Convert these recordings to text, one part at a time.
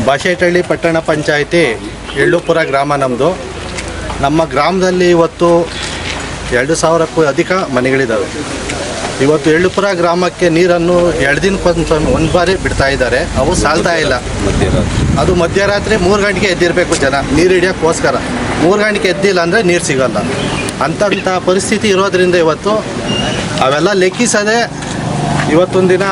ಬಾಶೆಟ್ಟಹಳ್ಳಿ ಪಟ್ಟಣ ಪಂಚಾಯಿತಿ ಎಳ್ಳುಪುರ ಗ್ರಾಮ ನಮ್ಮದು. ನಮ್ಮ ಗ್ರಾಮದಲ್ಲಿ ಇವತ್ತು 2,000ಕ್ಕೂ ಅಧಿಕ ಮನೆಗಳಿದ್ದಾವೆ. ಇವತ್ತು ಎಳ್ಳುಪುರ ಗ್ರಾಮಕ್ಕೆ ನೀರನ್ನು 2 ದಿನಕ್ಕೊಂದು ಒಂದು ಬಾರಿ ಬಿಡ್ತಾ ಇದ್ದಾರೆ. ಅವು ಸಾಲ್ತಾ ಇಲ್ಲ. ಅದು ಮಧ್ಯರಾತ್ರಿ 3 ಗಂಟೆಗೆ ಎದ್ದಿರಬೇಕು ಜನ ನೀರು ಹಿಡಿಯೋಕ್ಕೋಸ್ಕರ. 3 ಗಂಟೆಗೆ ಎದ್ದಿಲ್ಲ ಅಂದರೆ ನೀರು ಸಿಗೋಲ್ಲ. ಅಂಥ ಪರಿಸ್ಥಿತಿ ಇರೋದರಿಂದ ಇವತ್ತು ಅವೆಲ್ಲ ಲೆಕ್ಕಿಸದೆ ಇವತ್ತೊಂದು ದಿನ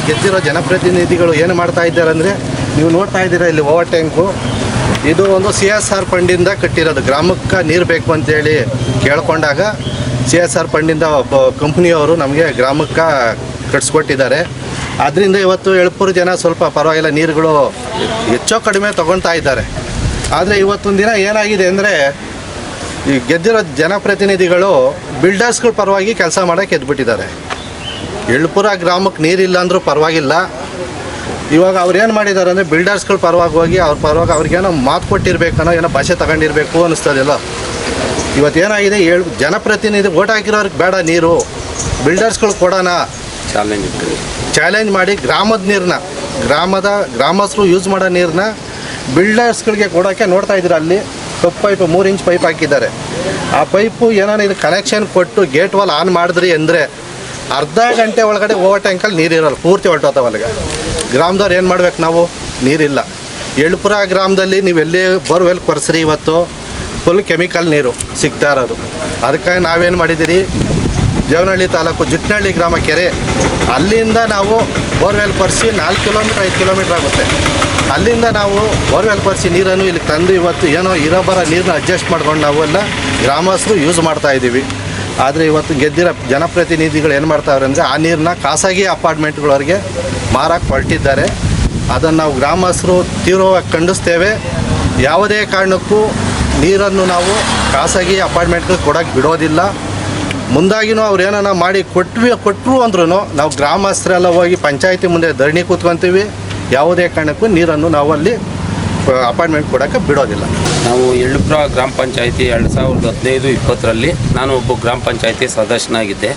ಗೆದ್ದಿರೋ ಜನಪ್ರತಿನಿಧಿಗಳು ಏನು ಮಾಡ್ತಾ ಇದ್ದಾರೆ ಅಂದರೆ, ನೀವು ನೋಡ್ತಾ ಇದ್ದೀರಾ ಇಲ್ಲಿ ಓವರ್ ಟ್ಯಾಂಕು. ಇದು ಒಂದು CSR ಫಂಡಿಂದ ಕಟ್ಟಿರೋದು. ಗ್ರಾಮಕ್ಕೆ ನೀರು ಬೇಕು ಅಂತೇಳಿ ಕೇಳ್ಕೊಂಡಾಗ CSR ಫಂಡಿಂದ ಒಬ್ಬ ಕಂಪ್ನಿಯವರು ನಮಗೆ ಗ್ರಾಮಕ್ಕೆ ಕಟ್ಸ್ಕೊಟ್ಟಿದ್ದಾರೆ. ಆದ್ದರಿಂದ ಇವತ್ತು ಎಳ್ಪುರ ಜನ ಸ್ವಲ್ಪ ಪರವಾಗಿಲ್ಲ, ನೀರುಗಳು ಹೆಚ್ಚೋ ಕಡಿಮೆ ತೊಗೊಳ್ತಾ ಇದ್ದಾರೆ. ಆದರೆ ಇವತ್ತೊಂದು ದಿನ ಏನಾಗಿದೆ ಅಂದರೆ, ಈ ಗೆದ್ದಿರೋ ಜನಪ್ರತಿನಿಧಿಗಳು ಬಿಲ್ಡರ್ಸ್ಗಳ ಪರವಾಗಿ ಕೆಲಸ ಮಾಡೋಕ್ಕೆ ಎದ್ಬಿಟ್ಟಿದ್ದಾರೆ. ಎಳ್ಪುರ ಗ್ರಾಮಕ್ಕೆ ನೀರಿಲ್ಲ ಅಂದರೂ ಪರವಾಗಿಲ್ಲ. ಇವಾಗ ಅವ್ರು ಏನು ಮಾಡಿದ್ದಾರೆ ಅಂದರೆ, ಬಿಲ್ಡರ್ಸ್ಗಳ ಪರವಾಗಿ ಹೋಗಿ ಅವ್ರ ಪರವಾಗಿ ಅವ್ರಿಗೇನೋ ಮಾತು ಕೊಟ್ಟಿರ್ಬೇಕನ್ನೋ, ಏನೋ ಭಾಷೆ ತಗೊಂಡಿರಬೇಕು ಅನ್ನಿಸ್ತದೆಲ್ಲ. ಇವತ್ತೇನಾಗಿದೆ, ಜನಪ್ರತಿನಿಧಿ ಓಟ್ ಹಾಕಿರೋರಿಗೆ ಬೇಡ ನೀರು, ಬಿಲ್ಡರ್ಸ್ಗಳು ಕೊಡೋಣ ಚಾಲೆಂಜ್ ಮಾಡಿ ಗ್ರಾಮದ ನೀರನ್ನ, ಗ್ರಾಮಸ್ಥರು ಯೂಸ್ ಮಾಡೋ ನೀರನ್ನ ಬಿಲ್ಡರ್ಸ್ಗಳಿಗೆ ಕೊಡೋಕ್ಕೆ ನೋಡ್ತಾ ಇದ್ದೀರ. ಅಲ್ಲಿ ಕಪ್ ಪೈಪು 3 ಇಂಚ್ ಪೈಪ್ ಹಾಕಿದ್ದಾರೆ. ಆ ಪೈಪು ಏನಾನ ಇದು ಕನೆಕ್ಷನ್ ಕೊಟ್ಟು ಗೇಟ್ ವಾಲ್ ಆನ್ ಮಾಡಿದ್ರಿ ಅಂದರೆ ಅರ್ಧ ಗಂಟೆ ಒಳಗಡೆ ಓವರ್ ಟ್ಯಾಂಕಲ್ಲಿ ನೀರಿರಲ್ಲ, ಪೂರ್ತಿ ಹೊರಟೋತಾವ. ಅಲ್ಲಿಗೆ ಗ್ರಾಮದವ್ರು ಏನು ಮಾಡ್ಬೇಕು, ನಾವು ನೀರಿಲ್ಲ. ಎಳ್ಪುರ ಗ್ರಾಮದಲ್ಲಿ ನೀವು ಎಲ್ಲಿ ಬೋರ್ವೆಲ್ ಕೊರೆಸ್ರಿ, ಇವತ್ತು ಫುಲ್ ಕೆಮಿಕಲ್ ನೀರು ಸಿಗ್ತಾ ಇರೋದು. ಅದಕ್ಕಾಗಿ ನಾವೇನು ಮಾಡಿದ್ದೀರಿ, ದೇವನಹಳ್ಳಿ ತಾಲೂಕು ಜುಟ್ನಹಳ್ಳಿ ಗ್ರಾಮ ಕೆರೆ, ಅಲ್ಲಿಂದ ನಾವು ಬೋರ್ವೆಲ್ ಕೊರೆಸಿ 4 ಕಿಲೋಮೀಟ್ರ್ 5 ಕಿಲೋಮೀಟ್ರ್ ಆಗುತ್ತೆ. ಅಲ್ಲಿಂದ ನಾವು ಬೋರ್ವೆಲ್ ಕೊರೆಸಿ ನೀರನ್ನು ಇಲ್ಲಿ ತಂದು ಇವತ್ತು ಏನೋ ಇರೋಬರ ನೀರನ್ನ ಅಡ್ಜಸ್ಟ್ ಮಾಡ್ಕೊಂಡು ನಾವೆಲ್ಲ ಗ್ರಾಮಸ್ಥರು ಯೂಸ್ ಮಾಡ್ತಾಯಿದ್ದೀವಿ. ಆದರೆ ಇವತ್ತು ಗೆದ್ದಿರೋ ಜನಪ್ರತಿನಿಧಿಗಳು ಏನು ಮಾಡ್ತಾವ್ರೆ ಅಂದರೆ, ಆ ನೀರನ್ನ ಖಾಸಗಿ ಅಪಾರ್ಟ್ಮೆಂಟ್ಗಳವ್ರಿಗೆ ಮಾರಕ್ಕೆ ಹೊರಟಿದ್ದಾರೆ. ಅದನ್ನು ನಾವು ಗ್ರಾಮಸ್ಥರು ತೀವ್ರವಾಗಿ ಖಂಡಿಸ್ತೇವೆ. ಯಾವುದೇ ಕಾರಣಕ್ಕೂ ನೀರನ್ನು ನಾವು ಖಾಸಗಿ ಅಪಾರ್ಟ್ಮೆಂಟ್ಗಳಿಗೆ ಕೊಡೋಕ್ಕೆ ಬಿಡೋದಿಲ್ಲ. ಮುಂದಾಗಿನೂ ಅವ್ರು ಏನಾನ ಮಾಡಿ ಕೊಟ್ಟರು ಅಂದ್ರೂ ನಾವು ಗ್ರಾಮಸ್ಥರೆಲ್ಲ ಹೋಗಿ ಪಂಚಾಯತಿ ಮುಂದೆ ಧರಣಿ ಕೂತ್ಕೊತೀವಿ. ಯಾವುದೇ ಕಾರಣಕ್ಕೂ ನೀರನ್ನು ನಾವು ಅಲ್ಲಿ ಅಪಾರ್ಟ್ಮೆಂಟ್ ಕೊಡೋಕ್ಕೆ ಬಿಡೋದಿಲ್ಲ. ನಾವು ಎಳ್ಳುಪುರ ಗ್ರಾಮ ಪಂಚಾಯತಿ 2015-20 ನಾನು ಒಬ್ಬ ಗ್ರಾಮ ಪಂಚಾಯತಿ ಸದಸ್ಯನಾಗಿದ್ದೆ.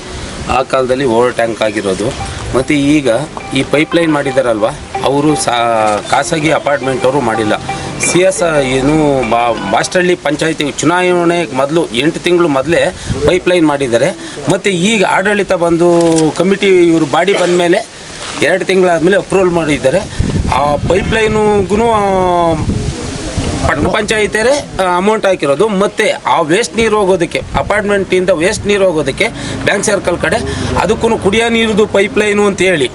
ಆ ಕಾಲದಲ್ಲಿ ಓವರ್ ಟ್ಯಾಂಕ್ ಆಗಿರೋದು. ಮತ್ತು ಈಗ ಈ ಪೈಪ್ಲೈನ್ ಮಾಡಿದಾರಲ್ವ, ಅವರು ಖಾಸಗಿ ಅಪಾರ್ಟ್ಮೆಂಟವರು ಮಾಡಿಲ್ಲ. ಏನು ಬಾಸ್ಟಹಳ್ಳಿ ಪಂಚಾಯತಿ ಚುನಾವಣೆ ಮೊದಲು 8 ತಿಂಗಳು ಮೊದಲೇ ಪೈಪ್ಲೈನ್ ಮಾಡಿದ್ದಾರೆ. ಮತ್ತು ಈಗ ಆಡಳಿತ ಬಂದು ಕಮಿಟಿ ಇವರು ಬಾಡಿ ಬಂದ ಮೇಲೆ 2 ತಿಂಗಳಾದಮೇಲೆ ಅಪ್ರೂವಲ್ ಮಾಡಿದ್ದಾರೆ. ಆ ಪೈಪ್ಲೈನಿಗೂ ಪಟ್ಟಣ ಪಂಚಾಯಿತಿಯರೇ ಅಮೌಂಟ್ ಹಾಕಿರೋದು. ಮತ್ತು ಆ ವೇಸ್ಟ್ ನೀರು ಹೋಗೋದಕ್ಕೆ, ಅಪಾರ್ಟ್ಮೆಂಟಿಂದ ವೇಸ್ಟ್ ನೀರು ಹೋಗೋದಕ್ಕೆ ಬ್ಯಾಂಕ್ ಸರ್ಕಲ್ ಕಡೆ ಅದಕ್ಕೂ ಕುಡಿಯೋ ನೀರದು ಪೈಪ್ಲೈನು ಅಂತೇಳಿ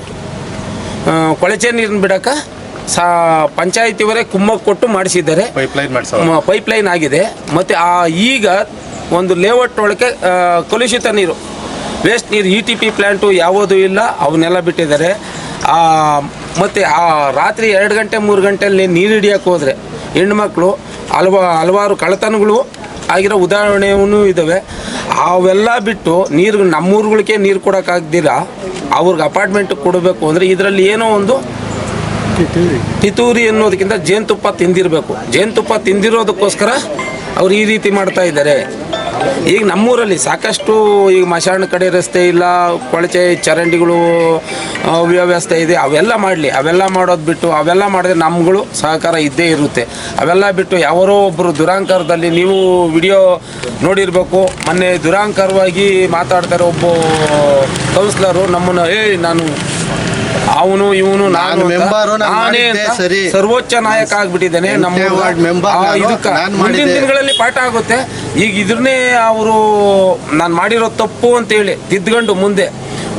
ಕೊಳಚೆ ನೀರನ್ನ ಬಿಡೋಕೆ ಪಂಚಾಯಿತಿಯವರೇ ಕುಮ್ಮಕ್ಕು ಕೊಟ್ಟು ಮಾಡಿಸಿದ್ದಾರೆ. ಪೈಪ್ಲೈನ್ ಆಗಿದೆ. ಮತ್ತು ಈಗ ಒಂದು ಲೇಔಟ್ ಒಳಗೆ ಕಲುಷಿತ ನೀರು, ವೇಸ್ಟ್ ನೀರು, ETP ಪ್ಲ್ಯಾಂಟು ಯಾವುದೂ ಇಲ್ಲ, ಅವನ್ನೆಲ್ಲ ಬಿಟ್ಟಿದ್ದಾರೆ. ಮತ್ತು ರಾತ್ರಿ 2 ಗಂಟೆ 3 ಗಂಟೆಯಲ್ಲಿ ನೀರು ಹಿಡಿಯೋಕ್ಕೆ ಹೋದರೆ ಹೆಣ್ಮಕ್ಳು ಹಲವಾರು ಕಳ್ಳತನಗಳು ಆಗಿರೋ ಉದಾಹರಣೆಯೂ ಇದ್ದಾವೆ. ಅವೆಲ್ಲ ಬಿಟ್ಟು ನೀರು ನಮ್ಮೂರುಗಳಿಗೆ ನೀರು ಕೊಡೋಕ್ಕಾಗ್ದಿರ ಅವ್ರಿಗೆ ಅಪಾರ್ಟ್ಮೆಂಟಿಗೆ ಕೊಡಬೇಕು ಅಂದರೆ ಇದರಲ್ಲಿ ಏನೋ ಒಂದು ಪಿತೂರಿ ಅನ್ನೋದಕ್ಕಿಂತ ಜೇನುತುಪ್ಪ ತಿಂದಿರಬೇಕು. ಜೇನುತುಪ್ಪ ತಿಂದಿರೋದಕ್ಕೋಸ್ಕರ ಅವ್ರು ಈ ರೀತಿ ಮಾಡ್ತಾ ಇದ್ದಾರೆ. ಈಗ ನಮ್ಮೂರಲ್ಲಿ ಸಾಕಷ್ಟು ಈಗ ಮಶಾಣ ಕಡೆ ರಸ್ತೆ ಇಲ್ಲ, ಕೊಳಚೆ ಚರಂಡಿಗಳು ವ್ಯವಸ್ಥೆ ಇದೆ. ಅವೆಲ್ಲ ಮಾಡಲಿ, ಅವೆಲ್ಲ ಮಾಡೋದು ಬಿಟ್ಟು ಅವೆಲ್ಲ ಮಾಡಿದ್ರೆ ನಮ್ಗಳು ಸಹಕಾರ ಇದ್ದೇ ಇರುತ್ತೆ. ಅವೆಲ್ಲ ಬಿಟ್ಟು ಯಾರೋ ಒಬ್ಬರು ದುರಾಂಕಾರದಲ್ಲಿ, ನೀವು ವಿಡಿಯೋ ನೋಡಿರಬೇಕು, ಮೊನ್ನೆ ದುರಾಂಕಾರವಾಗಿ ಮಾತಾಡ್ತಾರೆ ಒಬ್ಬ ಕೌನ್ಸಿಲರು ನಮ್ಮನ್ನು, ನಾನು ಅವನು ಇವನು ನಾನು ನಾನೇ ಸರ್ವೋಚ್ಚ ನಾಯಕ ಆಗ್ಬಿಟ್ಟಿದ್ದೇನೆ. ನಮ್ಮ ಇದಕ್ಕೆ ಮುಂದಿನ ದಿನಗಳಲ್ಲಿ ಪಾಠ ಆಗುತ್ತೆ. ಈಗ ಇದನ್ನೇ ಅವರು ನಾನು ಮಾಡಿರೋ ತಪ್ಪು ಅಂತೇಳಿ ತಿದ್ಕೊಂಡು ಮುಂದೆ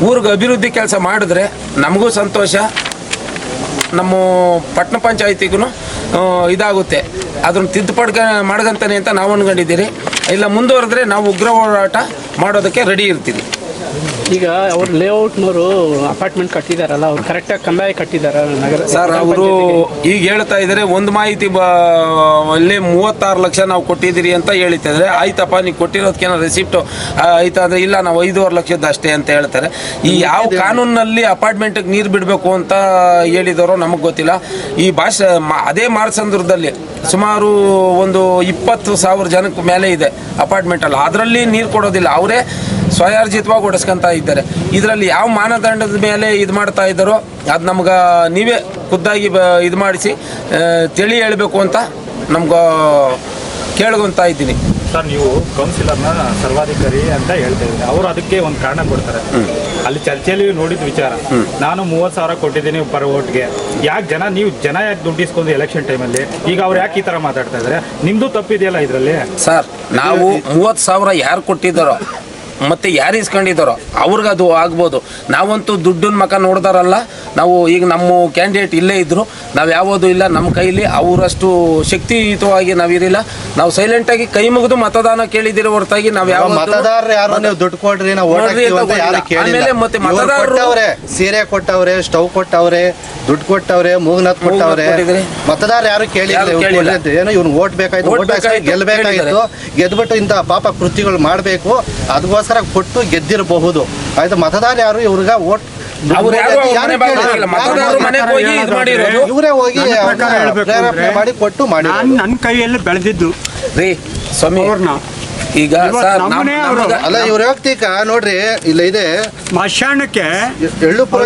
ಊರಿಗೆ ಅಭಿವೃದ್ಧಿ ಕೆಲಸ ಮಾಡಿದ್ರೆ ನಮಗೂ ಸಂತೋಷ, ನಮ್ಮ ಪಟ್ಟಣ ಪಂಚಾಯತಿಗೂ ಇದಾಗುತ್ತೆ. ಅದನ್ನು ತಿದ್ದುಪಡಿ ಮಾಡ್ಕಂತಾನೆ ಅಂತ ನಾವು ಅನ್ಕೊಂಡಿದ್ದೀರಿ. ಇಲ್ಲ ಮುಂದುವರೆದ್ರೆ ನಾವು ಉಗ್ರ ಹೋರಾಟ ಮಾಡೋದಕ್ಕೆ ರೆಡಿ ಇರ್ತೀವಿ. ಈಗ ಅವ್ರು ಲೇಔಟ್ನವರು ಅಪಾರ್ಟ್ಮೆಂಟ್ ಕಟ್ಟಿದಾರಲ್ಲ, ಅವ್ರು ಕರೆಕ್ಟಾಗಿ ಕಂದಾಯ ಕಟ್ಟಿದಾರ ನಗರ ಸರ್? ಅವರು ಈಗ ಹೇಳ್ತಾ ಇದ್ದಾರೆ ಒಂದು ಮಾಹಿತಿ ಅಲ್ಲಿ 36 ಲಕ್ಷ ನಾವು ಕೊಟ್ಟಿದ್ದೀರಿ ಅಂತ ಹೇಳ್ತಿದ್ರೆ, ಆಯ್ತಪ್ಪ ನೀವು ಕೊಟ್ಟಿರೋದಕ್ಕೇನೋ ರೆಸಿಪ್ಟು ಆಯ್ತಾ ಅಂದರೆ ಇಲ್ಲ ನಾವು 5.5 ಲಕ್ಷದ ಅಷ್ಟೇ ಅಂತ ಹೇಳ್ತಾರೆ. ಈ ಯಾವ ಕಾನೂನಲ್ಲಿ ಅಪಾರ್ಟ್ಮೆಂಟಿಗೆ ನೀರು ಬಿಡಬೇಕು ಅಂತ ಹೇಳಿದವರು ನಮಗೆ ಗೊತ್ತಿಲ್ಲ. ಈ ಅದೇ ಮಾರ್ಸಂದ್ರದಲ್ಲಿ ಸುಮಾರು ಒಂದು 20,000 ಜನಕ್ಕೆ ಮೇಲೆ ಇದೆ ಅಪಾರ್ಟ್ಮೆಂಟಲ್ಲಿ, ಅದರಲ್ಲಿ ನೀರು ಕೊಡೋದಿಲ್ಲ, ಅವರೇ ಸ್ವಯಾರ್ಜಿತವಾಗಿ ಓಡಿಸ್ಕೊಂತ ಇದ್ದಾರೆ. ಇದರಲ್ಲಿ ಯಾವ ಮಾನದಂಡದ ಮೇಲೆ ಇದು ಮಾಡ್ತಾ ಇದ್ದಾರೋ ಅದು ನಮ್ಗೆ ನೀವೇ ಖುದ್ದಾಗಿ ಇದು ಮಾಡಿಸಿ ತಿಳಿ ಹೇಳಬೇಕು ಅಂತ ನಮ್ಗೆ ಕೇಳ್ಕೊತಾ ಇದ್ದೀನಿ. ಸರ್, ನೀವು ಕೌನ್ಸಿಲರ್ನ ಸರ್ವಾಧಿಕಾರಿ ಅಂತ ಹೇಳ್ತಾ ಇದ್ದೀರಿ. ಅವರು ಅದಕ್ಕೆ ಒಂದು ಕಾರಣ ಕೊಡ್ತಾರೆ. ಅಲ್ಲಿ ಚರ್ಚೆಯಲ್ಲಿ ನೋಡಿದ ವಿಚಾರ, ನಾನು 30,000 ಕೊಟ್ಟಿದ್ದೀನಿ ಪರ್ ವೋಟ್ಗೆ. ಯಾಕೆ ನೀವು ಜನ ಯಾಕೆ ದುಡ್ಡು ಇಸ್ಕೊಂಡು ಎಲೆಕ್ಷನ್ ಟೈಮಲ್ಲಿ? ಈಗ ಅವ್ರು ಯಾಕೆ ಈ ಥರ ಮಾತಾಡ್ತಾ ಇದ್ದಾರೆ? ನಿಮ್ಮದು ತಪ್ಪಿದೆಯಲ್ಲ ಇದರಲ್ಲಿ. ಸರ್, ನಾವು 30,000 ಯಾರು ಕೊಟ್ಟಿದ್ದಾರೋ ಮತ್ತು ಯಾರು ಇಸ್ಕೊಂಡಿದ್ದಾರೋ ಅವ್ರಿಗೆ ಅದು ಆಗ್ಬೋದು. ನಾವಂತೂ ದುಡ್ಡನ್ನ ಮಕ ನೋಡ್ದಾರಲ್ಲ. ನಾವು ಈಗ ನಮ್ಮ ಕ್ಯಾಂಡಿಡೇಟ್ ಇಲ್ಲೇ ಇದ್ದರು, ನಾವು ಯಾವುದೂ ಇಲ್ಲ ನಮ್ಮ ಕೈಲಿ. ಅವರಷ್ಟು ಶಕ್ತಿಯುತವಾಗಿ ನಾವಿರಲಿಲ್ಲ. ನಾವು ಸೈಲೆಂಟಾಗಿ ಕೈ ಮುಗಿದು ಮತದಾನ ಕೇಳಿದಿರೋ ಹೊರತಾಗಿ ನಾವು ಯಾವ ಮತದಾರರು ಯಾರು ನೀವು ದುಡ್ಡು ಕೊಡ್ರಿ ನಾವು ವೋಟ್ ಹಾಕ್ತೀವಿ ಅಂತ ಯಾರು ಕೇಳಿಲ್ಲ. ಮತ್ತೆ ಮತದಾರರು ಸೀರೆ ಕೊಟ್ಟವ್ರೆ, ಸ್ಟವ್ ಕೊಟ್ಟವ್ರೆ, ದುಡ್ಡು ಕೊಟ್ಟವ್ರೆ, ಮೂಗ್ನತ್ ಕೊಟ್ಟವ್ರೆ. ಮತದಾರ ಯಾರು ಕೇಳಿಲ್ಲ. ಏನೋ ಇವ್ನು ವೋಟ್ ಬೇಕಾಯ್ತು, ಗೆಲ್ಲಬೇಕಾಗಿತ್ತು, ಗೆದ್ಬಿಟ್ಟು ಇಂಥ ಪಾಪ ಕೃತ್ಯಗಳು ಮಾಡಬೇಕು ಅದಕ್ಕೋಸ್ಕರ ಕೊಟ್ಟು ಗೆದ್ದಿರಬಹುದು. ಆಯ್ತು, ಮತದಾರ ಯಾರು ಇವ್ರಿಗೆ ವೋಟ್ ಇವರೇ ಹೋಗಿ ಪ್ರೇರೇಪಣೆ ಮಾಡಿ ಕೊಟ್ಟು ಮಾಡಿ ನನ್ನ ಕೈಯಲ್ಲಿ ಬೆಳೆದಿದ್ದು ರೀ ಸ್ವಾಮಿ. ಈಗ ಅಲ್ಲ, ಇವ್ರ ವ್ಯಕ್ತಿಕ ನೋಡ್ರಿ, ಇಲ್ಲ ಇದೆ ಸ್ಮಶಾನಕ್ಕೆ ಎಳ್ಳುಪುರ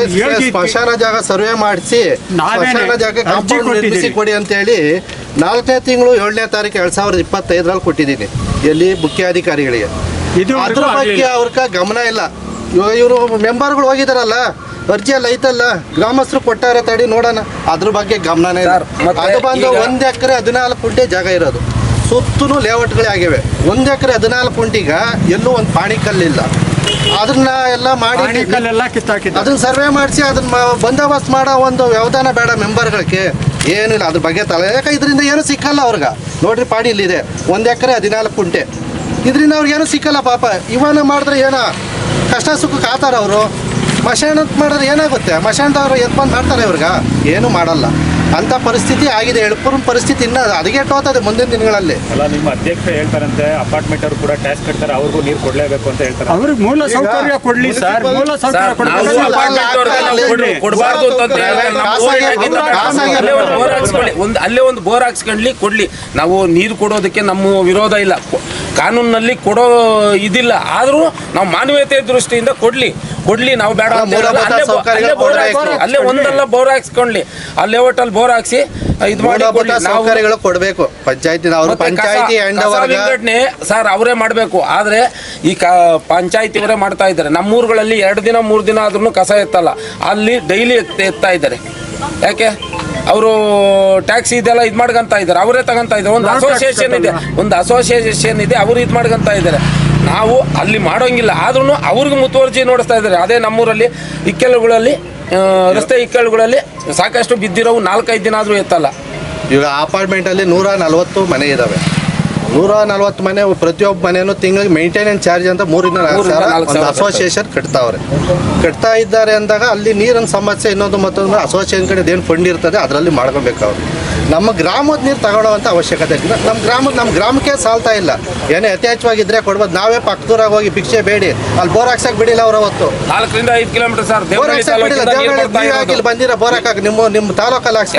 ಸ್ಮಶಾನ ಜಾಗ ಸರ್ವೆ ಮಾಡಿಸಿ ಸ್ಮಶಾನ ಜಾಗ ಕಾಂಪೌಂಡ್ ನಿರ್ಮಿಸಿ ಕೊಡಿ ಅಂತ ಹೇಳಿ 4ನೇ ತಿಂಗಳು 7ನೇ ತಾರೀಕು 2025 ಕೊಟ್ಟಿದ್ದೀನಿ. ಎಲ್ಲಿ ಮುಖ್ಯಾಧಿಕಾರಿಗಳಿಗೆ. ಅದ್ರ ಬಗ್ಗೆ ಅವ್ರಕ ಗಮನ ಇಲ್ಲ. ಇವಾಗ ಇವರು ಮೆಂಬರ್ಗಳು ಹೋಗಿದಾರಲ್ಲ, ಅರ್ಜಿ ಎಲ್ಲ ಐತಲ್ಲ, ಗ್ರಾಮಸ್ಥರು ಕೊಟ್ಟಾರೆ ತಡಿ ನೋಡೋಣ, ಅದ್ರ ಬಗ್ಗೆ ಗಮನನೇ ಇಲ್ಲ. ಅದು ಬಂದು 1 ಎಕರೆ 14 ಗುಂಟೆ ಜಾಗ ಇರೋದು, ಸುತ್ತೂ ಲೇಔಟ್ಗಳೇ ಆಗಿವೆ. 1 ಎಕರೆ 14 ಗುಂಟಿಗ ಎಲ್ಲೂ ಒಂದು ಪಾಣಿಕಲ್ಲಿಲ್ಲ. ಅದನ್ನ ಎಲ್ಲ ಮಾಡಿ ಅದನ್ನ ಸರ್ವೆ ಮಾಡಿಸಿ ಅದನ್ನ ಬಂದೋಬಸ್ತ್ ಮಾಡೋ ಒಂದು ವ್ಯವಧಾನ ಬೇಡ ಮೆಂಬರ್ಗಳಿಗೆ. ಏನಿಲ್ಲ ಅದ್ರ ಬಗ್ಗೆ ತಲೆ, ಯಾಕೆ ಇದರಿಂದ ಏನು ಸಿಕ್ಕಲ್ಲ ಅವ್ರಿಗೆ. ನೋಡ್ರಿ, ಪಾಡಿ ಇಲ್ಲಿದೆ 1 ಎಕರೆ 14 ಗುಂಟೆ, ಇದರಿಂದ ಅವ್ರಿಗೇನು ಸಿಕ್ಕಲ್ಲ ಪಾಪ. ಇವನ್ನ ಮಾಡಿದ್ರೆ ಏನೋ ಕಷ್ಟ ಸುಖಕ್ಕೆ ಆತಾರ ಅವರು. ಮಶಾಣಕ್ಕೆ ಮಾಡಿದ್ರೆ ಏನಾಗುತ್ತೆ? ಮಶಾಣದವ್ರು ಎತ್ಕೊಂಡು ಮಾಡ್ತಾರೆ ಇವ್ರಿಗೆ, ಏನೂ ಮಾಡಲ್ಲ. ಅಂಥ ಪರಿಸ್ಥಿತಿ ಆಗಿದೆ. ಎಳ್ಪುರನ ಪರಿಸ್ಥಿತಿ ಇನ್ನೂ ಹದಗೆಟ್ಟೋಗ್ತದೆ ಮುಂದಿನ ದಿನಗಳಲ್ಲಿ. ಅಲ್ಲ, ನಿಮ್ಮ ಅಧ್ಯಕ್ಷ ಹೇಳ್ತಾರಂತೆ ಅಪಾರ್ಟ್ಮೆಂಟ್ ಅವರು ಕೂಡ ಟ್ಯಾಕ್ಸ್ ಕಟ್ತಾರೆ, ಅವ್ರಿಗೂ ನೀರು ಕೊಡಲೇಬೇಕು ಅಂತ ಹೇಳ್ತಾರೆ. ಅವ್ರಿಗೆ ಮೂಲ ಸೌಕರ್ಯ ಕೊಡ್ಲಿ ಸರ್, ಮೂಲ ಸೌಕರ್ಯ ಅಲ್ಲೇ ಒಂದು ಬೋರ್ ಹಾಕ್ಸ್ಕೊಂಡ್ಲಿ ಕೊಡ್ಲಿ. ನಾವು ನೀರು ಕೊಡೋದಕ್ಕೆ ನಮ್ಮ ವಿರೋಧ ಇಲ್ಲ, ಕಾನೂನಲ್ಲಿ ಕೊಡೋ ಇದಿಲ್ಲ. ಆದ್ರೂ ನಾವು ಮಾನವೀಯತೆ ದೃಷ್ಟಿಯಿಂದ ಕೊಡ್ಲಿ. ನಾವು ಬೇಡ ಅಲ್ಲೇ ಒಂದಲ್ಲ ಬೋರ್ ಹಾಕ್ಸ್ಕೊಂಡ್ಲಿ, ಅಲ್ಲಿ ಲೇಔಟಲ್ಲಿ ಬೋರ್ ಹಾಕ್ಸಿ ಇದು ಮಾಡಿ ಸೌಕರ್ಯಗಳು ಕೊಡಬೇಕು. ಪಂಚಾಯತಿ ವಿಂಗಡಣೆ ಸರ್ ಅವರೇ ಮಾಡಬೇಕು. ಆದ್ರೆ ಈ ಪಂಚಾಯತಿ ಅವರೇ ಮಾಡ್ತಾ ಇದ್ದಾರೆ. ನಮ್ಮ ಊರುಗಳಲ್ಲಿ 2 ದಿನ 3 ದಿನ ಆದ್ರೂ ಕಸ ಎತ್ತಲ್ಲ, ಅಲ್ಲಿ ಡೈಲಿ ಎತ್ತಾ ಇದ್ದಾರೆ. ಯಾಕೆ? ಅವರು ಟ್ಯಾಕ್ಸ್ ಇದೆಲ್ಲ ಇದು ಮಾಡ್ಕೊಂತ ಇದ್ದಾರೆ, ಅವರೇ ತಗೊಂತ ಇದ್ದಾರೆ. ಒಂದು ಅಸೋಸಿಯೇಷನ್ ಇದೆ, ಅವರು ಇದು ಮಾಡ್ಕೊಂತ ಇದ್ದಾರೆ. ನಾವು ಅಲ್ಲಿ ಮಾಡೋಂಗಿಲ್ಲ, ಆದ್ರೂ ಅವ್ರಿಗೆ ಮುತುವರ್ಜಿ ನೋಡಿಸ್ತಾ ಇದ್ದಾರೆ. ಅದೇ ನಮ್ಮೂರಲ್ಲಿ ಇಕ್ಕೆಲುಗಳಲ್ಲಿ, ರಸ್ತೆ ಇಕ್ಕೆಲುಗಳಲ್ಲಿ ಸಾಕಷ್ಟು ಬಿದ್ದಿರೋವು 4-5 ದಿನ ಆದರೂ ಎತ್ತಲ್ಲ. ಈಗ ಅಪಾರ್ಟ್ಮೆಂಟಲ್ಲಿ 140 ಮನೆ ಇದ್ದಾವೆ. 140 ಮನೆ, ಪ್ರತಿಯೊಬ್ಬ ಮನೆಯೂ ತಿಂಗಳಿಗೆ ಮೇಂಟೆನೆನ್ಸ್ ಚಾರ್ಜ್ ಅಂತ 3ರಿಂದ 4 ಸಾವಿರ ಅಸೋಸಿಯೇಷನ್ ಕಟ್ತಾ ಇದ್ದಾರೆ ಅಂದಾಗ ಅಲ್ಲಿ ನೀರಿನ ಸಮಸ್ಯೆ ಇನ್ನೊಂದು ಮತ್ತೊಂದು ಅಸೋಸಿಯೇಷನ್ ಕಡೆ ಏನು ಫಂಡ್ ಇರ್ತದೆ ಅದರಲ್ಲಿ ಮಾಡ್ಕೋಬೇಕು ಅವರು. ನಮ್ಮ ಗ್ರಾಮದ ನೀರು ತಗೊಳ್ಳೋವಂಥ ಅವಶ್ಯಕತೆ ಇಲ್ಲ. ನಮ್ಮ ಗ್ರಾಮಕ್ಕೆ ಸಾಲ್ತಾ ಇಲ್ಲ. ಏನೇ ಯಥೇಚ್ಛವಾಗಿದ್ರೆ ಕೊಡ್ಬೋದು. ನಾವೇ ಪಕ್ಕದೂರಾಗ ಹೋಗಿ ಭಿಕ್ಷೆ ಬೇಡಿ ಅಲ್ಲಿ ಬೋರ್ ಹಾಕ್ಸಕ್ ಬಿಡಿಲ್ಲ ಅವ್ರ ಅವತ್ತು. 4ರಿಂದ 5 ಕಿಲೋಮೀಟರ್ ಸರ್ ಬಂದಿರ ಬೋರ್ ಹಾಕಕ್ಕೆ ನಿಮ್ಮ ತಾಲೂಕಲ್ಲಿ ಹಾಕ್ಸಿ.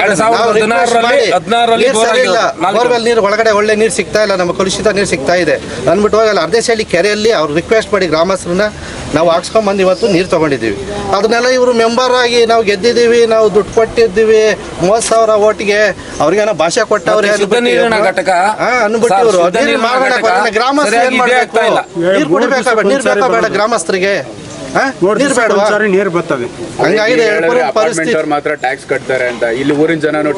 ಬೋರ್ವೆಲ್ ನೀರು ಒಳಗಡೆ ಒಳ್ಳೆ ನೀರು ಸಿಗ್ತಾ ಇಲ್ಲ, ನಮ್ಮ ಕಲುಷಿತ ನೀರು ಸಿಗ್ತಾ ಇದೆ ಅಂದ್ಬಿಟ್ಟು ಹೋಗಲ್ಲ. ಅರ್ಧೇಶಹಳ್ಳಿ ಕೆರೆಯಲ್ಲಿ ಅವ್ರು ರಿಕ್ವೆಸ್ಟ್ ಮಾಡಿ ಗ್ರಾಮಸ್ಥರನ್ನ ನಾವು ಹಾಕ್ಸ್ಕೊಂಡ್ಬಂದು ಇವತ್ತು ನೀರು ತೊಗೊಂಡಿದ್ದೀವಿ. ಅದನ್ನೆಲ್ಲ ಇವರು ಮೆಂಬರ್ ಆಗಿ ನಾವು ಗೆದ್ದಿದ್ದೀವಿ, ನಾವು ದುಡ್ಡು ಕೊಟ್ಟಿದ್ದೀವಿ 30,000 ಓಟಿಗೆ, ಅವ್ರಿಗೇನೋ ಭಾಷೆ ಕೊಟ್ಟವ್ರೆ ಅಂದ್ಬಿಟ್ಟು ಇವರು ಗ್ರಾಮಸ್ಥರು ಏನ್ ಮಾಡ್ಬೇಕು? ನೀರು ಕುಡಿಬೇಕಾ ಬೇಡ? ನೀರು ಬೇಕಾ ಬೇಡ ಗ್ರಾಮಸ್ಥರಿಗೆ? ನೀರು ಬರ್ತವೆ. ಹಂಗಾಗಿದೆ ಪರಿಸ್ಥಿತಿ. ಮಾತ್ರ ಟ್ಯಾಕ್ಸ್ ಕಟ್ತಾರೆ ಅಂತ ಇಲ್ಲಿ ಊರಿನ ಜನನು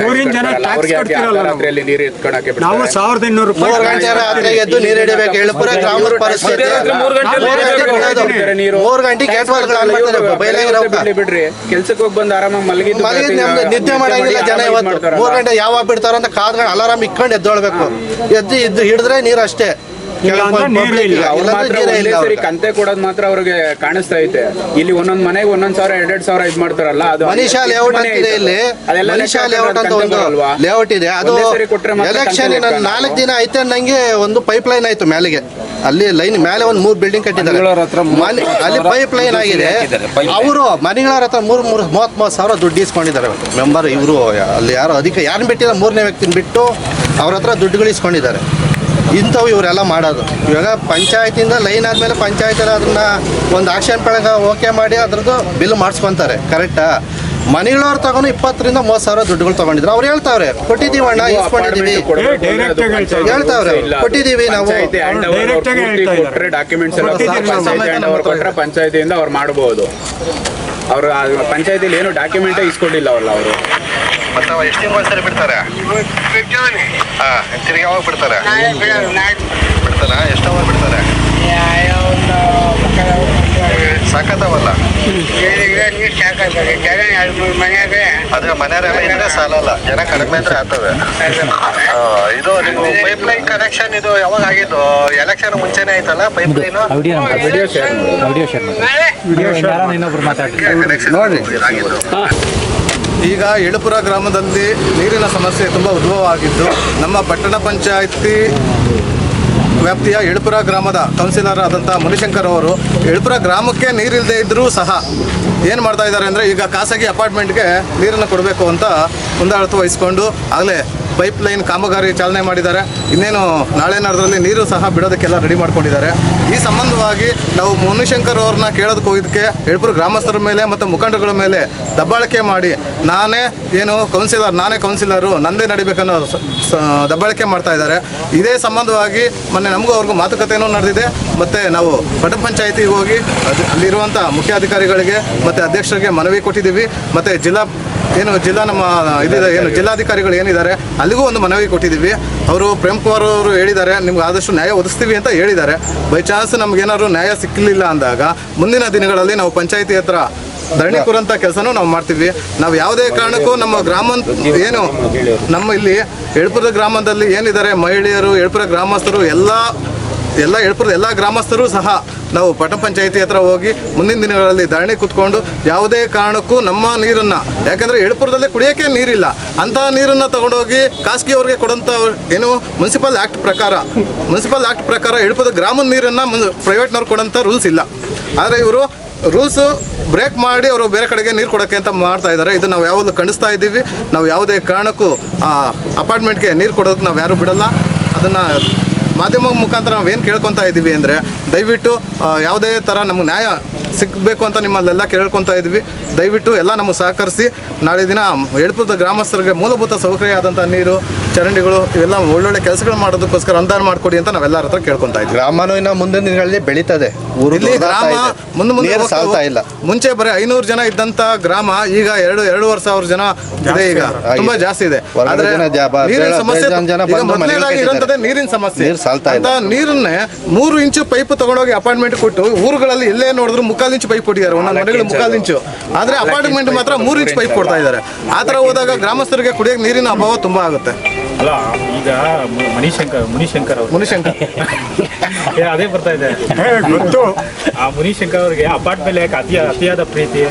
ನೀರು ಎತ್ಕೊಳಕ್ಕೆ ನಾವು 1,200 ರೂಪಾಯಿ 3 ಗಂಟೆ ರಾತ್ರಿ ಎದ್ದು ನೀರು ಹಿಡಿಬೇಕು. ಎಳ್ಪುರ ಗ್ರಾಮದ ಪರಿಸ್ಥಿತಿ 3 ಗಂಟೆ ಬಿಡ್ರಿ, ಕೆಲ್ಸಕ್ಕೆ ಹೋಗಿ ಬಂದು ಆರಾಮಾಗಿ ಮಲಗಿದ್ದು ನಿದ್ದೆ ಮಾಡಂಗಿಲ್ಲ ಜನ. ಇವತ್ತು 3 ಗಂಟೆ ಯಾವಾಗ ಬಿಡ್ತಾರ ಅಂತ ಕಾದ್ಕೊಂಡು ಅಲಾರಾಮ್ ಇಕ್ಕೊಂಡು ಎದ್ದೊಳ್ಬೇಕು. ಎದ್ದು ಹಿಡಿದ್ರೆ ನೀರು ಅಷ್ಟೇ. ಕಂತೆ ಕೊಡೋದು ಮಾತ್ರ ಅವ್ರಿಗೆ ಕಾಣಿಸ್ತಾ ಐತೆ. ಇಲ್ಲಿ ಒಂದೊಂದ್ ಮನೆಗೆ 1,000 2,000 ಇದ್ ಮಾಡ್ತಾರಲ್ಲ, ಅದು ಮನಿಷಾ ಲೇಔಟ್ ಅಂತಿದೆ. ಇಲ್ಲಿ ಮನಿಷಾ ಲೇಔಟ್ ಅಂತ ಒಂದು ಲೇಔಟ್ ಇದೆ. ಅದು ಎಲೆಕ್ಷನ್ 4 ದಿನ ಐತೆ ನಂಗೆ ಒಂದು ಪೈಪ್ ಲೈನ್ ಆಯ್ತು ಮೇಲೆಗೆ. ಅಲ್ಲಿ ಲೈನ್ ಮೇಲೆ ಒಂದು 3 ಬಿಲ್ಡಿಂಗ್ ಕಟ್ಟಿದ್ದಾರೆ. ಅಲ್ಲಿ ಪೈಪ್ ಲೈನ್ ಆಗಿದೆ. ಅವರು ಮನೆಗಳವ್ರ ಹತ್ರ 30,000 ದುಡ್ಡು ಇಸ್ಕೊಂಡಿದ್ದಾರೆ ಮೆಂಬರ್. ಇವರು ಅಲ್ಲಿ ಯಾರು ಯಾರನ್ನ ಬಿಟ್ಟಿಲ್ಲ, 3ನೇ ವ್ಯಕ್ತಿನ ಬಿಟ್ಟು ಅವ್ರ ಹತ್ರ ದುಡ್ಡುಗಳು ಇಸ್ಕೊಂಡಿದ್ದಾರೆ. ಇಂಥವು ಇವರೆಲ್ಲ ಮಾಡೋದು. ಇವಾಗ ಪಂಚಾಯತಿಂದ ಲೈನ್ ಆದಮೇಲೆ ಪಂಚಾಯತಲ್ಲಿ ಅದನ್ನ ಒಂದು ಆಕ್ಷನ್ ಪಳಗ ಓಕೆ ಮಾಡಿ ಅದ್ರದ್ದು ಬಿಲ್ ಮಾಡಿಸ್ಕೊತಾರೆ. ಕರೆಕ್ಟಾ? ಮನೆಗಳವ್ರು ತಗೊಂಡು 20,000 30,000 ದುಡ್ಡುಗಳು ತಗೊಂಡಿದ್ರು. ಅವ್ರು ಹೇಳ್ತಾವ್ರೆ ಕೊಟ್ಟಿದ್ದೀವಿ ಅಣ್ಣ, ಇಸ್ಕೊಂಡಿದೀವಿ ಹೇಳ್ತಾವ್ರೆ, ಕೊಟ್ಟಿದ್ದೀವಿ ನಾವು. ಡಾಕ್ಯುಮೆಂಟ್ಸ್ ಎಲ್ಲ ಕೊಟ್ಟರೆ ಪಂಚಾಯತಿಯಿಂದ ಅವ್ರು ಮಾಡಬಹುದು. ಅವ್ರು ಪಂಚಾಯತಿಲಿ ಏನು ಡಾಕ್ಯುಮೆಂಟೇ ಇಸ್ಕೊಂಡಿಲ್ಲ ಅವ್ರಲ್ಲ ಅವರು. ಮತ್ತೆ ಎಷ್ಟು ತಿಂಗಳು ಬಿಡ್ತಾರೆ? ತಿರುಗಿ ಯಾವಾಗ ಬಿಡ್ತಾರೆ? ಬಿಡ್ತಾರ? ಎಷ್ಟು ಅವಾಗ ಬಿಡ್ತಾರೆ? ಸಾಕತ್ತವಲ್ಲ ಅದ್ರ ಮನೆಯವರೆಲ್ಲ ಇದ್ರೆ ಸಾಲಲ್ಲ, ಜನ ಕಡಿಮೆ ಅಂದ್ರೆ ಆಗ್ತವೆ. ಇದು ಪೈಪ್ ಲೈನ್ ಕನೆಕ್ಷನ್ ಇದು ಯಾವಾಗ ಆಗಿದ್ದು? ಎಲೆಕ್ಷನ್ ಮುಂಚೆನೆ ಆಯ್ತಲ್ಲ ಪೈಪ್ ಲೈನ್. ನೋಡ್ರಿ, ಈಗ ಯಳಪುರ ಗ್ರಾಮದಲ್ಲಿ ನೀರಿನ ಸಮಸ್ಯೆ ತುಂಬ ಉದ್ಭವ ಆಗಿದ್ದು, ನಮ್ಮ ಪಟ್ಟಣ ಪಂಚಾಯತಿ ವ್ಯಾಪ್ತಿಯ ಯಳಪುರ ಗ್ರಾಮದ ಕೌನ್ಸಿಲರ್ ಆದಂಥ ಮುನಿಶಂಕರ್ ಅವರು ಯಳಪುರ ಗ್ರಾಮಕ್ಕೆ ನೀರಿಲ್ಲದೆ ಇದ್ದರೂ ಸಹ ಏನು ಮಾಡ್ತಾ ಇದ್ದಾರೆ ಅಂದರೆ, ಈಗ ಖಾಸಗಿ ಅಪಾರ್ಟ್ಮೆಂಟ್ಗೆ ನೀರನ್ನು ಕೊಡಬೇಕು ಅಂತ ಮುಂದಾಳತ್ವ ವಹಿಸ್ಕೊಂಡು ಆಗಲೇ ಪೈಪ್ ಲೈನ್ ಕಾಮಗಾರಿ ಚಾಲನೆ ಮಾಡಿದ್ದಾರೆ. ಇನ್ನೇನು ನಾಳೆ ನಾಡದಲ್ಲಿ ನೀರು ಸಹ ಬಿಡೋದಕ್ಕೆಲ್ಲ ರೆಡಿ ಮಾಡ್ಕೊಂಡಿದ್ದಾರೆ. ಈ ಸಂಬಂಧವಾಗಿ ನಾವು ಮುನಿಶಂಕರ್ ಅವ್ರನ್ನ ಕೇಳೋದಕ್ಕೆ ಹೋಗಿದ್ದಕ್ಕೆ ಯಳಪುರ ಗ್ರಾಮಸ್ಥರ ಮೇಲೆ ಮತ್ತು ಮುಖಂಡಗಳ ಮೇಲೆ ದಬ್ಬಾಳಿಕೆ ಮಾಡಿ ನಾನೇ ಕೌನ್ಸಿಲರು ನಂದೇ ನಡಿಬೇಕನ್ನೋ ದಬ್ಬಾಳಿಕೆ ಮಾಡ್ತಾ ಇದ್ದಾರೆ. ಇದೇ ಸಂಬಂಧವಾಗಿ ಮೊನ್ನೆ ನಮಗೂ ಅವ್ರಿಗೂ ಮಾತುಕತೆಯೂ ನಡೆದಿದೆ. ಮತ್ತು ನಾವು ಪಟ್ಟಣ ಪಂಚಾಯತಿಗೆ ಹೋಗಿ ಅಲ್ಲಿರುವಂಥ ಮುಖ್ಯಾಧಿಕಾರಿಗಳಿಗೆ ಮತ್ತು ಅಧ್ಯಕ್ಷರಿಗೆ ಮನವಿ ಕೊಟ್ಟಿದ್ದೀವಿ. ಮತ್ತು ಜಿಲ್ಲಾ ನಮ್ಮ ಜಿಲ್ಲಾಧಿಕಾರಿಗಳು ಏನಿದ್ದಾರೆ ಅಲ್ಲಿಗೂ ಒಂದು ಮನವಿ ಕೊಟ್ಟಿದ್ದೀವಿ. ಅವರು ಪ್ರೇಮ್ ಕುಮಾರ್ ಅವರು ಹೇಳಿದ್ದಾರೆ, ನಿಮ್ಗೆ ಆದಷ್ಟು ನ್ಯಾಯ ಒದಗಿಸ್ತೀವಿ ಅಂತ ಹೇಳಿದ್ದಾರೆ. ಬೈ ಚಾನ್ಸ್ ನಮಗೇನಾದ್ರು ನ್ಯಾಯ ಸಿಕ್ಕಲಿಲ್ಲ ಅಂದಾಗ ಮುಂದಿನ ದಿನಗಳಲ್ಲಿ ನಾವು ಪಂಚಾಯತಿ ಹತ್ರ ಧರಣಿ ಕೂರಂಥ ಕೆಲಸನೂ ನಾವು ಮಾಡ್ತೀವಿ. ನಾವು ಯಾವುದೇ ಕಾರಣಕ್ಕೂ ನಮ್ಮ ನಮ್ಮ ಇಲ್ಲಿ ಯಳಪುರದ ಗ್ರಾಮದಲ್ಲಿ ಏನಿದ್ದಾರೆ ಮಹಿಳೆಯರು, ಯಳಪುರ ಗ್ರಾಮಸ್ಥರು ಎಲ್ಲ ಯಳಪುರದ ಎಲ್ಲ ಗ್ರಾಮಸ್ಥರು ಸಹ ನಾವು ಪಟ್ಟಣ ಪಂಚಾಯತಿ ಹತ್ರ ಹೋಗಿ ಮುಂದಿನ ದಿನಗಳಲ್ಲಿ ಧರಣಿ ಕೂತ್ಕೊಂಡು ಯಾವುದೇ ಕಾರಣಕ್ಕೂ ನಮ್ಮ ನೀರನ್ನು, ಯಾಕಂದರೆ ಯಳಪುರದಲ್ಲೇ ಕುಡಿಯೋಕ್ಕೆ ನೀರಿಲ್ಲ, ಅಂತಹ ನೀರನ್ನು ತಗೊಂಡೋಗಿ ಖಾಸಗಿಯವ್ರಿಗೆ ಕೊಡೋಂಥ ಮುನ್ಸಿಪಲ್ ಆ್ಯಕ್ಟ್ ಪ್ರಕಾರ ಯಳಪುರದ ಗ್ರಾಮದ ನೀರನ್ನು ಪ್ರೈವೇಟ್ನವ್ರು ಕೊಡೋಂಥ ರೂಲ್ಸ್ ಇಲ್ಲ. ಆದರೆ ಇವರು ರೂಲ್ಸು ಬ್ರೇಕ್ ಮಾಡಿ ಅವರು ಬೇರೆ ಕಡೆಗೆ ನೀರು ಕೊಡೋಕ್ಕೆ ಅಂತ ಮಾಡ್ತಾ ಇದ್ದಾರೆ. ಇದು ನಾವು ಯಾವಾಗಲೂ ಖಂಡಿಸ್ತಾ ಇದ್ದೀವಿ. ನಾವು ಯಾವುದೇ ಕಾರಣಕ್ಕೂ ಅಪಾರ್ಟ್ಮೆಂಟ್ಗೆ ನೀರು ಕೊಡೋದಕ್ಕೆ ನಾವು ಯಾರೂ ಬಿಡಲ್ಲ. ಅದನ್ನು ಮಾಧ್ಯಮ ಮುಖಾಂತರ ನಾವೇನು ಕೇಳ್ಕೊತಾ ಇದ್ದೀವಿ ಅಂದರೆ, ದಯವಿಟ್ಟು ಯಾವುದೇ ಥರ ನಮಗೆ ನ್ಯಾಯ ಸಿಗಬೇಕು ಅಂತ ನಿಮ್ಮಲ್ಲೆಲ್ಲ ಕೇಳ್ಕೊತಾ ಇದ್ವಿ. ದಯವಿಟ್ಟು ಎಲ್ಲ ನಮಗೆ ಸಹಕರಿಸಿ ನಾಳೆ ದಿನ ಯಳಪುರದ ಗ್ರಾಮಸ್ಥರಿಗೆ ಮೂಲಭೂತ ಸೌಕರ್ಯ ಆದಂಥ ನೀರು, ಚರಂಡಿಗಳು ಇವೆಲ್ಲ ಒಳ್ಳೊಳ್ಳೆ ಕೆಲಸಗಳು ಮಾಡೋದಕ್ಕೋಸ್ಕರ ಅನುದಾನ ಮಾಡಿಕೊಡಿ ಅಂತ ನಾವೆಲ್ಲರ ಹತ್ರ ಕೇಳ್ಕೊತಾ ಇದ್ವಿ. ಗ್ರಾಮನೂ ಇನ್ನು ಮುಂದಿನ ದಿನಗಳಲ್ಲಿ ಬೆಳೀತದೆ. ಇಲ್ಲಿ ಗ್ರಾಮ ಮುಂದೆ ಸಾಲ್ತಾ ಇಲ್ಲ. ಮುಂಚೆ ಬರೀ 500 ಜನ ಇದ್ದಂಥ ಗ್ರಾಮ ಈಗ 2,500 ಸಾವಿರ ಜನ ಇದೆ. ಈಗ ತುಂಬಾ ಜಾಸ್ತಿ ಇದೆ. ಆದರೆ ನೀರಿನ ಸಮಸ್ಯೆ ಇರುವಂಥದ್ದೇ ನೀರಿನ ಸಮಸ್ಯೆ. ಅಂತ ನೀರನ್ನೇ 3 ಇಂಚು ಪೈಪ್ ತಗೊಂಡೋಗಿ ಅಪಾರ್ಟ್ಮೆಂಟ್ ಕೊಟ್ಟು ಊರುಗಳಲ್ಲಿ ಎಲ್ಲೇ ನೋಡಿದ್ರು 3/4 ಇಂಚು ಪೈಪ್ ಕೊಟ್ಟಿದ್ದಾರೆ. ಒಂದೊಂದು ಮನೆಗಳು 3/4 ಇಂಚು, ಆದರೆ ಅಪಾರ್ಟ್ಮೆಂಟ್ ಮಾತ್ರ 3 ಇಂಚು ಪೈಪ್ ಕೊಡ್ತಾ ಇದ್ದಾರೆ. ಆ ಥರ ಹೋದಾಗ ಗ್ರಾಮಸ್ಥರಿಗೆ ಕುಡಿಯೋಕೆ ನೀರಿನ ಅಭಾವ ತುಂಬಾ ಆಗುತ್ತೆ. ಅಲ್ಲ, ಈಗ ಮುನಿಶಂಕರ್ ಅದೇ ಬರ್ತಾ ಇದೆ ಗೊತ್ತು. ಆ ಮುನಿಶಂಕರ್ ಅವ್ರಿಗೆ ಅಪಾರ್ಟ್ ಮೇಲೆ ಅತಿಯಾದ ಪ್ರೀತಿ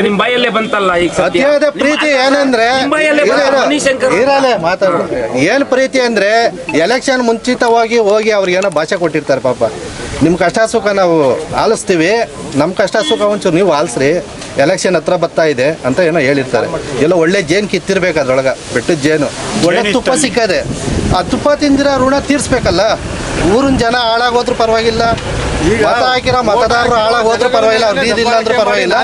ನಿಮ್ ಬಾಯಲ್ಲೇ ಬಂತಲ್ಲ ಈಗ ಅತಿಯಾದ ಪ್ರೀತಿ ಏನಂದ್ರೆ ಏನ್ ಪ್ರೀತಿ ಅಂದ್ರೆ ಎಲೆಕ್ಷನ್ ಮುಂಚಿತವಾಗಿ ಹೋಗಿ ಅವ್ರಿಗೇನೋ ಭಾಷೆ ಕೊಟ್ಟಿರ್ತಾರೆ. ಪಾಪ ನಿಮ್ಮ ಕಷ್ಟ ಸುಖ ನಾವು ಆಲಿಸ್ತೀವಿ, ನಮ್ಮ ಕಷ್ಟ ಸುಖ ಒಂಚೂರು ನೀವು ಆಲಿಸ್ರಿ, ಎಲೆಕ್ಷನ್ ಹತ್ರ ಬರ್ತಾ ಇದೆ ಅಂತ ಏನೋ ಹೇಳಿರ್ತಾರೆ. ಎಲ್ಲ ಒಳ್ಳೆ ಜೇನು ಕಿತ್ತಿರ್ಬೇಕು, ಅದ್ರೊಳಗೆ ಬೆಟ್ಟದ ಜೇನು ಒಳ್ಳೆ ತುಪ್ಪ ಸಿಕ್ಕದೆ. ಆ ತುಪ್ಪ ತಿಂದಿರ ಋಣ ತೀರ್ಸ್ಬೇಕಲ್ಲ. ಊರಿನ ಜನ ಹಾಳಾಗೋದ್ರೂ ಪರವಾಗಿಲ್ಲ, ಮತ ಹಾಕಿರೋ ಮತದಾರರು ಹಾಳಾಗೋದ್ರೂ ಪರವಾಗಿಲ್ಲ, ಅವ್ರು ನೀರಿಲ್ಲ ಅಂದ್ರೂ ಪರವಾಗಿಲ್ಲ,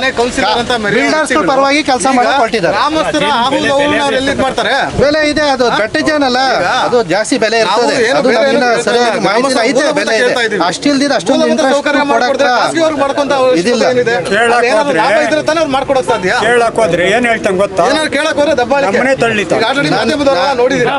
ಬಿಲ್ಡರ್ಸ್ ಪರವಾಗಿ ಕೆಲಸ ಮಾಡಿಕೊಟ್ಟಿದ್ದಾರೆ. ಬೆಲೆ ಇದೆ, ಅದು ಬೆಟ್ಟ ಜೇನಲ್ಲ, ಅದು ಜಾಸ್ತಿ ಬೆಲೆ ಇರ್ತದೆ. ಅದು ನಮ್ಮಿಂದ ಸರಿಯಾಗಿ ಮಾಹಿತಿ ಐತೆ, ಬೆಲೆ ಇದೆ. ಅಷ್ಟಿಲ್ದಿರ ಅಷ್ಟೊಂದು ಇಂಟ್ರೆಸ್ಟ್ ಇದಿಲ್ಲ. ಕೇಳಕ್ ಹೋದ್ರೆ ಏನ್ ಹೇಳ್ತಂಗ್ ಗೊತ್ತಾ? ಕೇಳಕ್ ಹೋದ್ರೆ ದಬ್ಬಾಳಿಕೆ ತಳ್ಳಿತ ನೋಡಿದೀರಾ?